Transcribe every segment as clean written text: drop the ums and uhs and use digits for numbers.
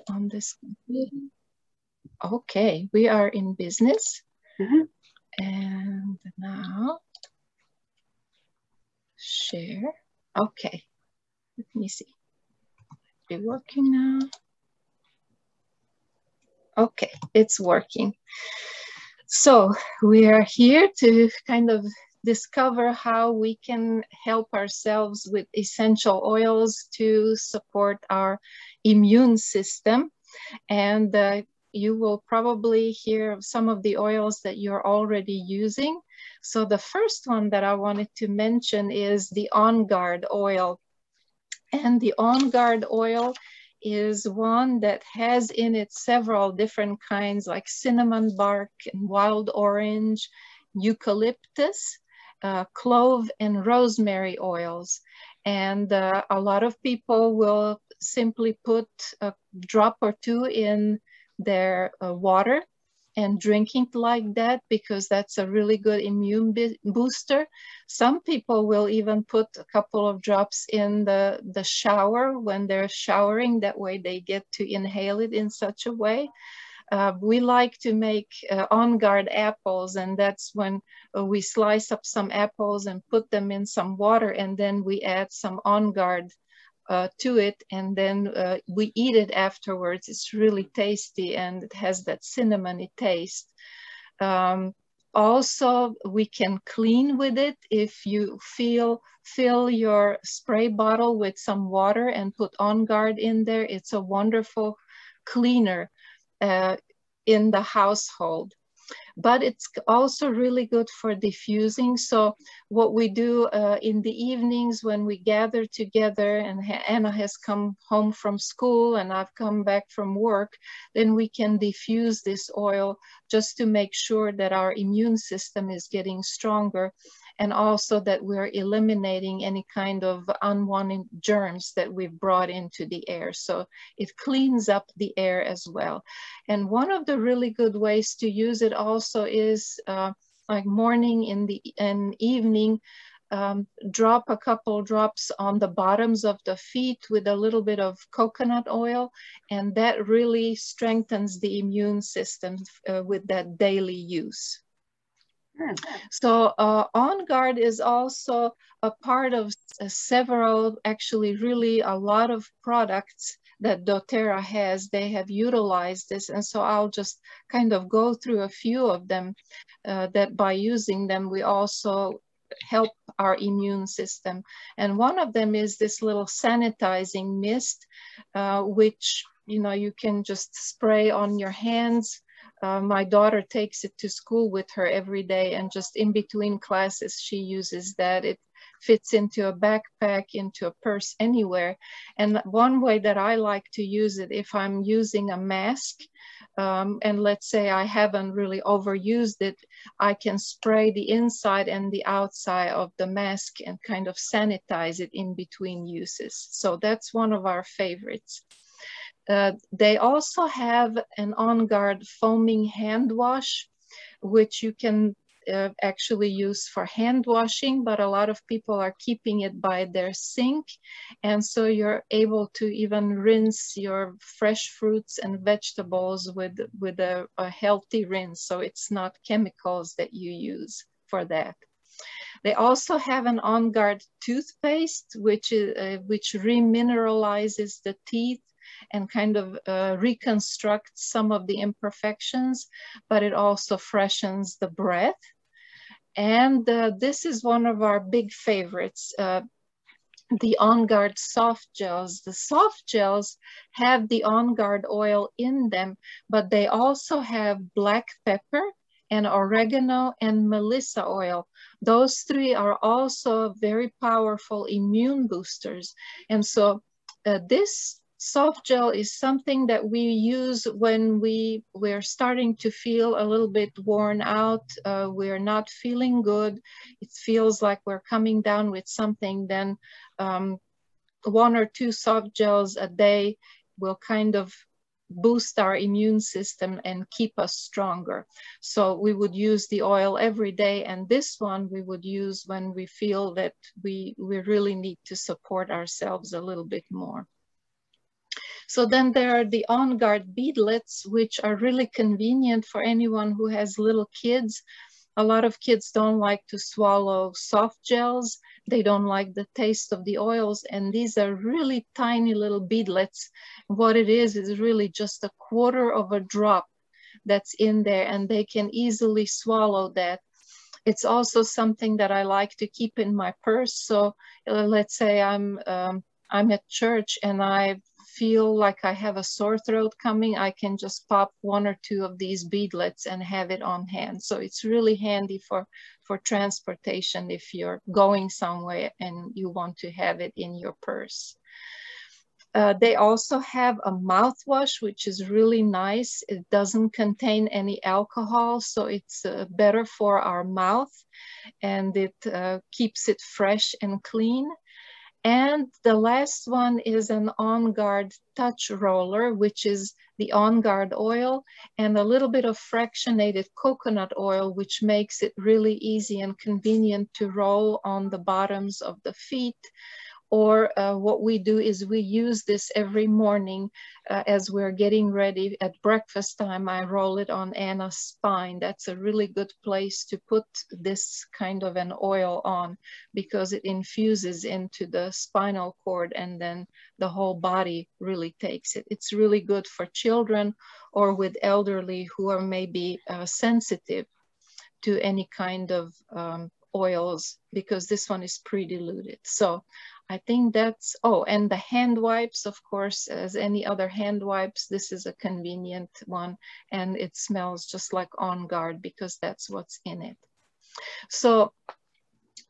on this computer. Okay, we are in business. And now share. Okay, let me see. Be working now. Okay, it's working. So we are here to kind of discover how we can help ourselves with essential oils to support our immune system. And you will probably hear of some of the oils that you're already using. So the first one that I wanted to mention is the On Guard oil. And the On Guard oil is one that has in it several different kinds like cinnamon bark and wild orange, eucalyptus, clove and rosemary oils. And a lot of people will simply put a drop or two in their water and drinking like that because that's a really good immune booster. Some people will even put a couple of drops in the shower when they're showering. That way they get to inhale it in such a way. We like to make On Guard apples, and that's when we slice up some apples and put them in some water, and then we add some On Guard to it, and then we eat it afterwards. It's really tasty and it has that cinnamony taste. Also, we can clean with it. If you fill your spray bottle with some water and put On Guard in there, it's a wonderful cleaner in the household. But it's also really good for diffusing. So what we do in the evenings when we gather together and Anna has come home from school and I've come back from work, then we can diffuse this oil just to make sure that our immune system is getting stronger, and also that we're eliminating any kind of unwanted germs that we've brought into the air. So it cleans up the air as well. And one of the really good ways to use it also is like morning and evening, drop a couple drops on the bottoms of the feet with a little bit of coconut oil, and that really strengthens the immune system with that daily use. So On Guard is also a part of several, actually really a lot of products that doTERRA has. They have utilized this, and so I'll just kind of go through a few of them that by using them we also help our immune system. And one of them is this little sanitizing mist, which you can just spray on your hands. My daughter takes it to school with her every day, and just in between classes she uses that. It fits into a backpack, into a purse, anywhere. And one way that I like to use it, if I'm using a mask, and let's say I haven't really overused it, I can spray the inside and the outside of the mask and kind of sanitize it in between uses. So that's one of our favorites. They also have an On Guard foaming hand wash, which you can actually use for hand washing, but a lot of people are keeping it by their sink. And so you're able to even rinse your fresh fruits and vegetables with a healthy rinse. So it's not chemicals that you use for that. They also have an On Guard toothpaste, which remineralizes the teeth and kind of reconstructs some of the imperfections, but it also freshens the breath. And this is one of our big favorites, the On Guard soft gels. The soft gels have the On Guard oil in them, but they also have black pepper and oregano and melissa oil. Those three are also very powerful immune boosters. And so this soft gel is something that we use when we're starting to feel a little bit worn out. We're not feeling good. It feels like we're coming down with something. Then 1 or 2 soft gels a day will kind of boost our immune system and keep us stronger. So we would use the oil every day, and this one we would use when we feel that we really need to support ourselves a little bit more. So then there are the On Guard Beadlets, which are really convenient for anyone who has little kids. A lot of kids don't like to swallow soft gels. They don't like the taste of the oils. And these are really tiny little beadlets. What it is really just a quarter of a drop that's in there, and they can easily swallow that. It's also something that I like to keep in my purse. So let's say I'm at church and I feel like I have a sore throat coming, I can just pop one or two of these beadlets and have it on hand. So it's really handy for transportation if you're going somewhere and you want to have it in your purse. They also have a mouthwash, which is really nice. It doesn't contain any alcohol, so it's better for our mouth, and it keeps it fresh and clean. And the last one is an On Guard touch roller, which is the On Guard oil and a little bit of fractionated coconut oil, which makes it really easy and convenient to roll on the bottoms of the feet. Or what we do is we use this every morning as we're getting ready at breakfast time. I roll it on Anna's spine. That's a really good place to put this kind of an oil on, because it infuses into the spinal cord and then the whole body really takes it. It's really good for children or with elderly who are maybe sensitive to any kind of oils, because this one is pre-diluted. So I think that's, oh, and the hand wipes, of course, as any other hand wipes, this is a convenient one, and it smells just like On Guard because that's what's in it. So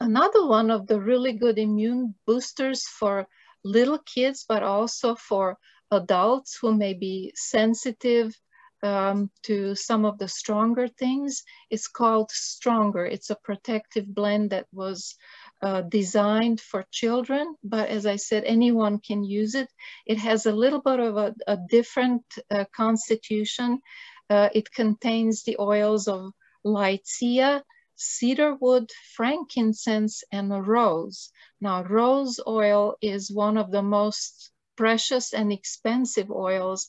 another one of the really good immune boosters for little kids, but also for adults who may be sensitive to some of the stronger things, is called Stronger. It's a protective blend that was designed for children, but as I said, anyone can use it. It has a little bit of a different constitution. It contains the oils of lychee, cedarwood, frankincense, and a rose. Now, rose oil is one of the most precious and expensive oils,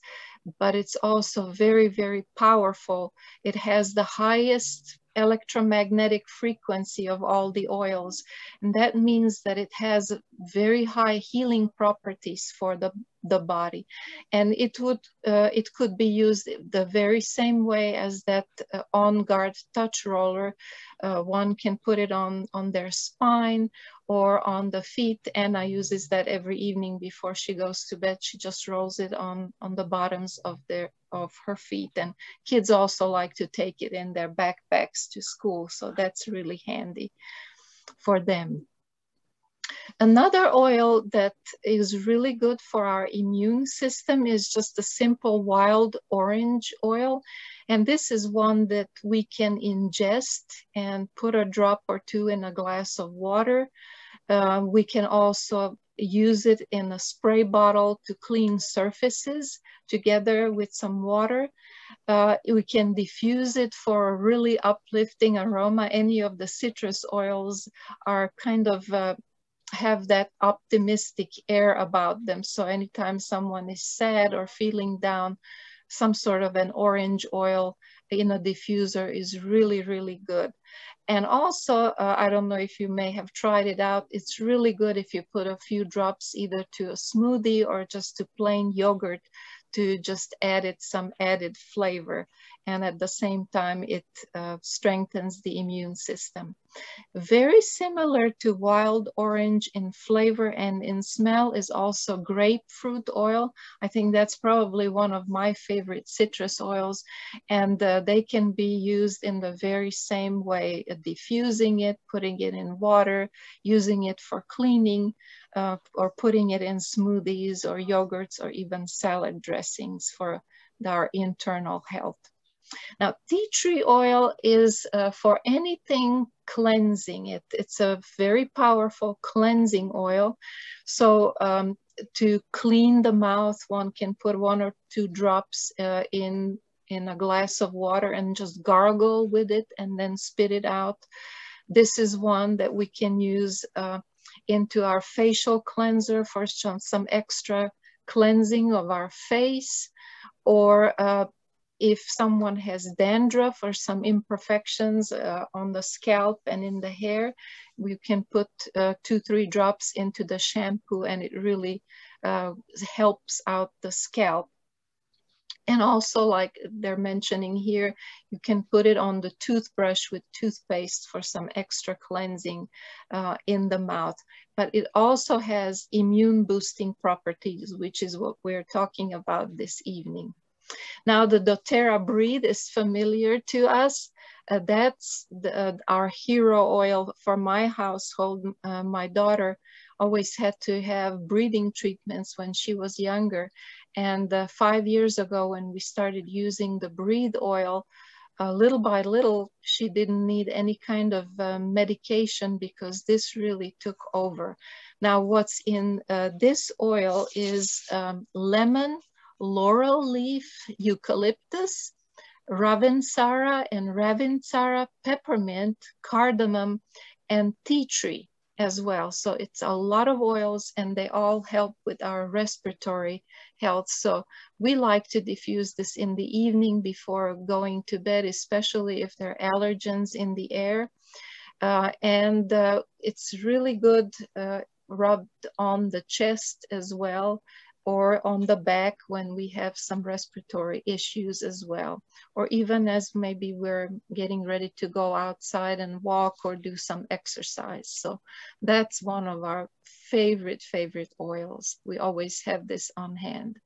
but it's also very, very powerful. It has the highest electromagnetic frequency of all the oils, and that means that it has very high healing properties for the body, and it could be used the very same way as that On Guard touch roller. One can put it on their spine or on the feet. Anna uses that every evening before she goes to bed. She just rolls it on the bottoms of her feet, and kids also like to take it in their backpacks to school, so that's really handy for them. Another oil that is really good for our immune system is just a simple wild orange oil, and this is one that we can ingest and put a drop or two in a glass of water. We can also use it in a spray bottle to clean surfaces together with some water. We can diffuse it for a really uplifting aroma. Any of the citrus oils are kind of have that optimistic air about them. So anytime someone is sad or feeling down, some sort of an orange oil in a diffuser is really, really good. And also, I don't know if you may have tried it out, it's really good if you put a few drops either to a smoothie or just to plain yogurt to just add it some added flavor. And at the same time, it strengthens the immune system. Very similar to wild orange in flavor and in smell is also grapefruit oil. I think that's probably one of my favorite citrus oils, and they can be used in the very same way, diffusing it, putting it in water, using it for cleaning, or putting it in smoothies or yogurts or even salad dressings for our internal health. Now, tea tree oil is for anything cleansing. It's a very powerful cleansing oil. So to clean the mouth, one can put 1 or 2 drops in a glass of water and just gargle with it and then spit it out. This is one that we can use into our facial cleanser for some extra cleansing of our face, or if someone has dandruff or some imperfections on the scalp and in the hair, we can put 2-3 drops into the shampoo, and it really helps out the scalp. And also, like they're mentioning here, you can put it on the toothbrush with toothpaste for some extra cleansing in the mouth. But it also has immune boosting properties, which is what we're talking about this evening. Now, the doTERRA breed is familiar to us. That's our hero oil for my household. My daughter always had to have breathing treatments when she was younger. And 5 years ago, when we started using the breathe oil, little by little, she didn't need any kind of medication because this really took over. Now, what's in this oil is lemon, laurel leaf, eucalyptus, ravinsara and ravinsara, peppermint, cardamom, and tea tree as well. So it's a lot of oils, and they all help with our respiratory health. So we like to diffuse this in the evening before going to bed, especially if there are allergens in the air. And it's really good rubbed on the chest as well, or on the back when we have some respiratory issues as well, or even as maybe we're getting ready to go outside and walk or do some exercise. So that's one of our favorite oils. We always have this on hand.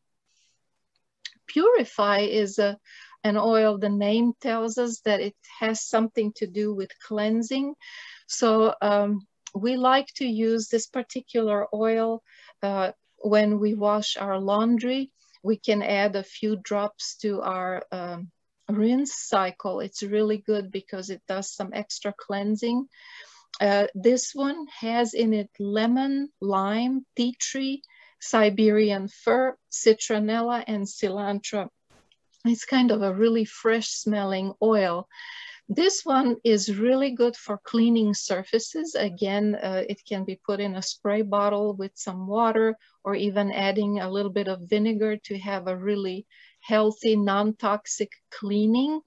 Purify is an oil. The name tells us that it has something to do with cleansing. So we like to use this particular oil when we wash our laundry. We can add a few drops to our rinse cycle. It's really good because it does some extra cleansing. This one has in it lemon, lime, tea tree, Siberian fir, citronella, and cilantro. It's kind of a really fresh smelling oil. This one is really good for cleaning surfaces. Again, it can be put in a spray bottle with some water, or even adding a little bit of vinegar to have a really healthy, non-toxic cleaning.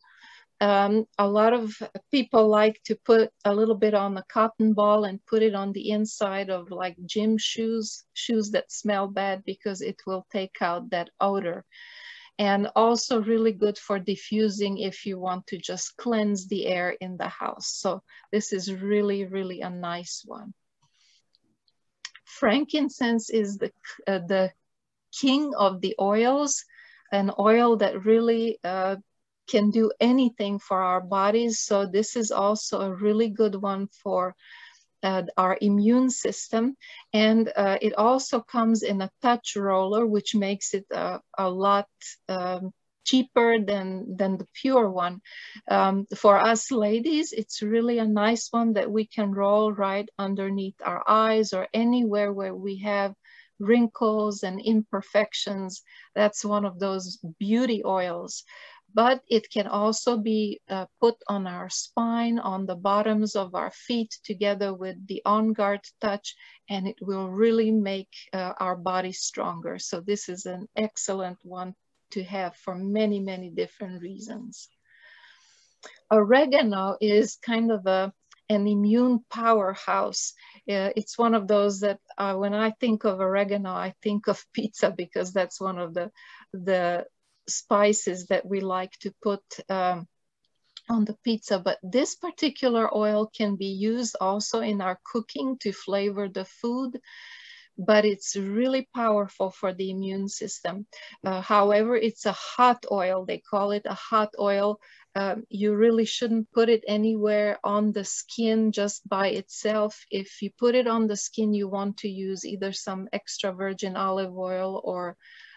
A lot of people like to put a little bit on a cotton ball and put it on the inside of like gym shoes that smell bad, because it will take out that odor. And also really good for diffusing if you want to just cleanse the air in the house. So this is really, really a nice one. Frankincense is the king of the oils, an oil that really can do anything for our bodies. So this is also a really good one for our immune system. And it also comes in a touch roller, which makes it a lot cheaper than the pure one. For us ladies, it's really a nice one that we can roll right underneath our eyes or anywhere where we have wrinkles and imperfections. That's one of those beauty oils. But it can also be put on our spine, on the bottoms of our feet, together with the On Guard Touch, and it will really make our body stronger. So this is an excellent one to have for many, many different reasons. Oregano is kind of an immune powerhouse. It's one of those that when I think of oregano, I think of pizza, because that's one of the spices that we like to put on the pizza. But this particular oil can be used also in our cooking to flavor the food, but it's really powerful for the immune system. However, it's a hot oil. They call it a hot oil. You really shouldn't put it anywhere on the skin just by itself. If you put it on the skin, you want to use either some extra virgin olive oil or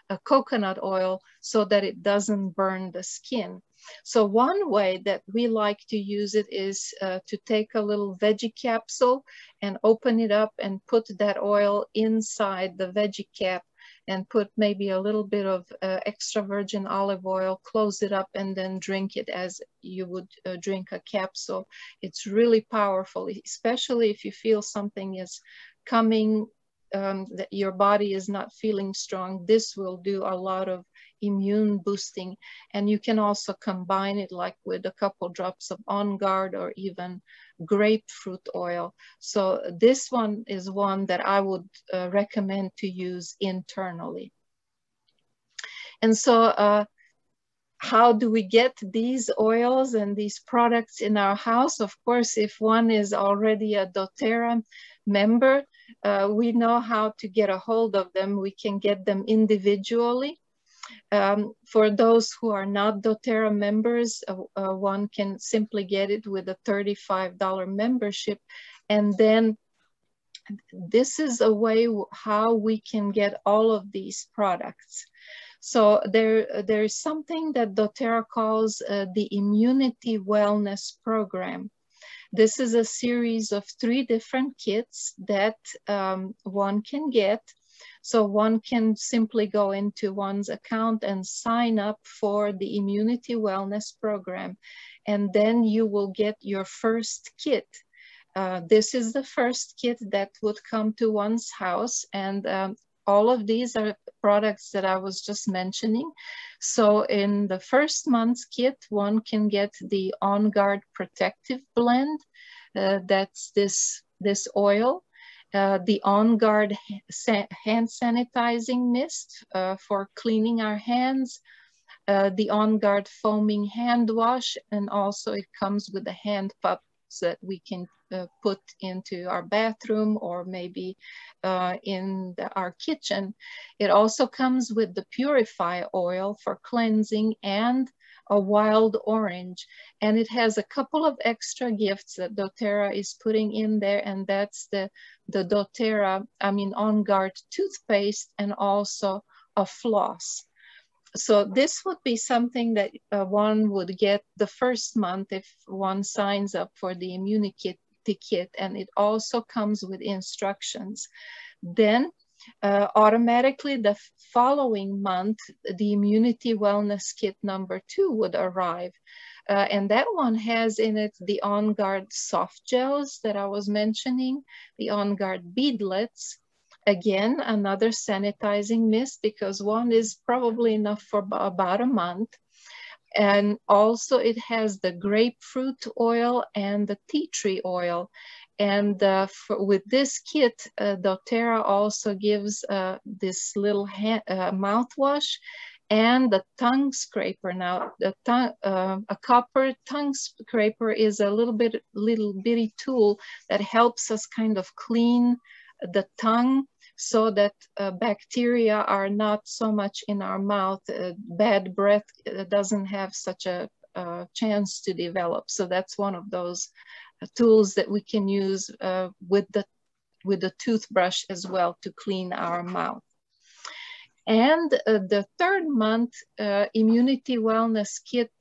a coconut oil so that it doesn't burn the skin. So one way that we like to use it is to take a little veggie capsule and open it up and put that oil inside the veggie cap and put maybe a little bit of extra virgin olive oil, close it up, and then drink it as you would drink a capsule. It's really powerful, especially if you feel something is coming that your body is not feeling strong, this will do a lot of immune boosting. And you can also combine it like with a couple drops of On Guard or even grapefruit oil. So this one is one that I would recommend to use internally. And so how do we get these oils and these products in our house? Of course, if one is already a doTERRA member, we know how to get a hold of them. We can get them individually. For those who are not doTERRA members, one can simply get it with a $35 membership. And then this is a way how we can get all of these products. So there's something that doTERRA calls the Immunity Wellness Program. This is a series of 3 different kits that one can get. So one can simply go into one's account and sign up for the Immunity Wellness Program, and then you will get your first kit. This is the first kit that would come to one's house, and all of these are products that I was just mentioning. So in the first month's kit, one can get the On Guard Protective Blend. That's this oil. The On Guard Hand Sanitizing Mist for cleaning our hands. The On Guard Foaming Hand Wash, and also it comes with the hand pups that we can put into our bathroom or maybe in our kitchen. It also comes with the Purify oil for cleansing and a wild orange. And it has a couple of extra gifts that doTERRA is putting in there, and that's the doTERRA, On Guard toothpaste, and also a floss. So this would be something that one would get the first month if one signs up for the immunity kit, and it also comes with instructions. Then automatically the following month, the Immunity Wellness Kit number 2 would arrive. And that one has in it the On Guard soft gels that I was mentioning, the On Guard Beadlets. Again, another sanitizing mist, because one is probably enough for about a month. And also it has the grapefruit oil and the tea tree oil. And with this kit, doTERRA also gives this little mouthwash and the tongue scraper. Now, a copper tongue scraper is a little bitty tool that helps us kind of clean the tongue so that bacteria are not so much in our mouth. Bad breath doesn't have such a chance to develop. So that's one of those tools that we can use with the toothbrush as well to clean our mouth. And the third month Immunity Wellness Kit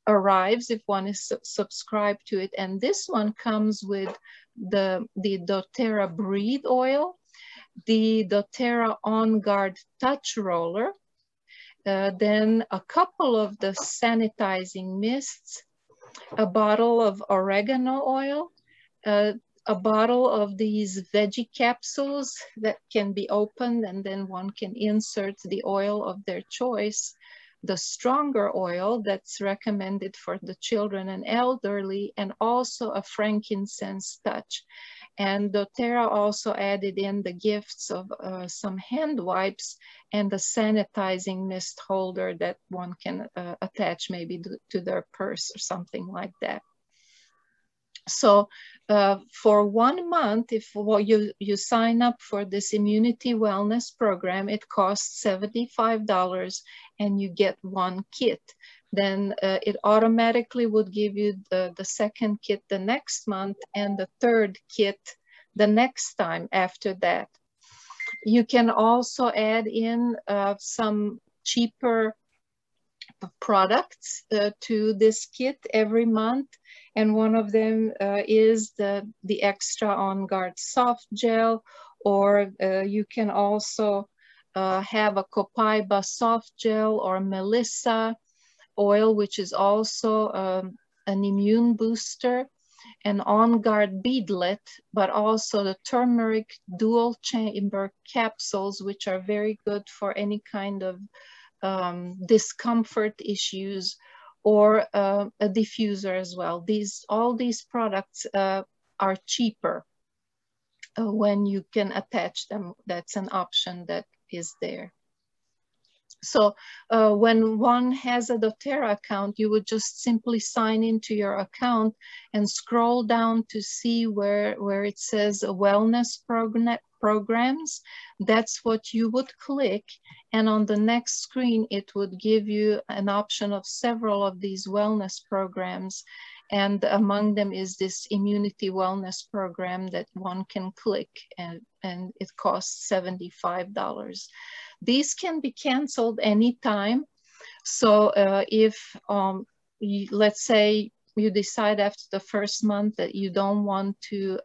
arrives if one is subscribed to it. And this one comes with the doTERRA Breathe Oil, the doTERRA On Guard Touch Roller, then a couple of the sanitizing mists, a bottle of oregano oil, a bottle of these veggie capsules that can be opened, and then one can insert the oil of their choice, the stronger oil that's recommended for the children and elderly, and also a frankincense touch. And doTERRA also added in the gifts of some hand wipes and the sanitizing mist holder that one can attach maybe to their purse or something like that. So for 1 month, if you sign up for this Immunity Wellness Program, it costs $75 and you get 1 kit. Then it automatically would give you the second kit the next month and the third kit the next time after that. You can also add in some cheaper products to this kit every month, and one of them is the extra On Guard soft gel, or you can also have a copaiba soft gel or melissa oil, which is also an immune booster. and On Guard Beadlet, but also the turmeric dual chamber capsules, which are very good for any kind of discomfort issues, or a diffuser as well. All these products are cheaper when you can attach them. That's an option that is there. So when one has a doTERRA account, you would just simply sign into your account and scroll down to see where it says wellness programs. That's what you would click. And on the next screen, it would give you an option of several of these wellness programs. And among them is this immunity wellness program that one can click, and it costs $75. These can be canceled anytime. So if, let's say you decide after the first month that you don't want to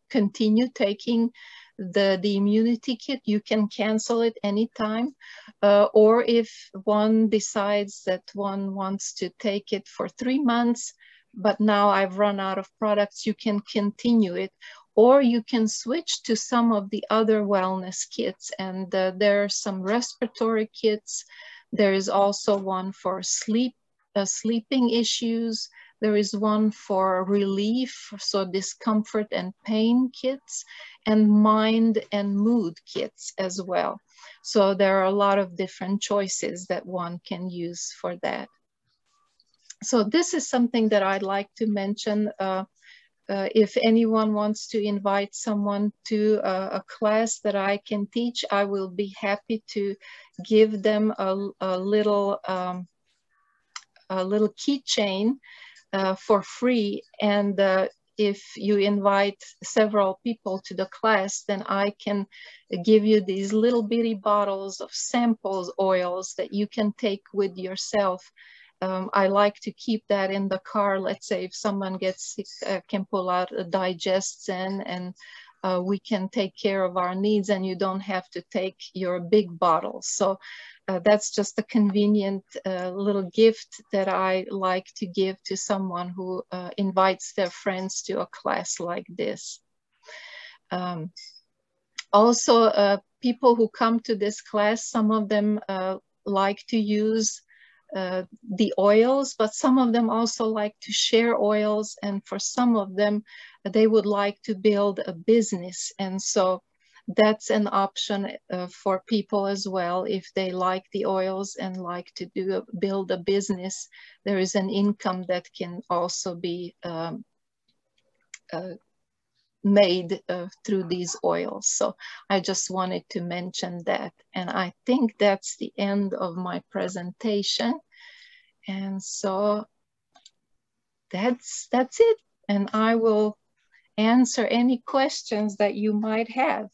continue taking the immunity kit, you can cancel it anytime. Or if one decides that one wants to take it for 3 months, but now I've run out of products, you can continue it. Or you can switch to some of the other wellness kits. And there are some respiratory kits. There is also one for sleeping issues. There is one for relief, so discomfort and pain kits, and mind and mood kits as well. So there are a lot of different choices that one can use for that. So this is something that I'd like to mention. If anyone wants to invite someone to a class that I can teach, I will be happy to give them a little keychain for free. And if you invite several people to the class, then I can give you these little bitty bottles of samples oils that you can take with yourself. I like to keep that in the car. Let's say if someone gets sick, can pull out a Digestin, and we can take care of our needs, and you don't have to take your big bottles. So that's just a convenient little gift that I like to give to someone who invites their friends to a class like this. Also, people who come to this class, some of them like to use the oils, but some of them also like to share oils, and for some of them they would like to build a business. And so that's an option for people as well. If they like the oils and like to build a business, there is an income that can also be made through these oils. So I just wanted to mention that. And I think that's the end of my presentation. And so that's it. And I will answer any questions that you might have.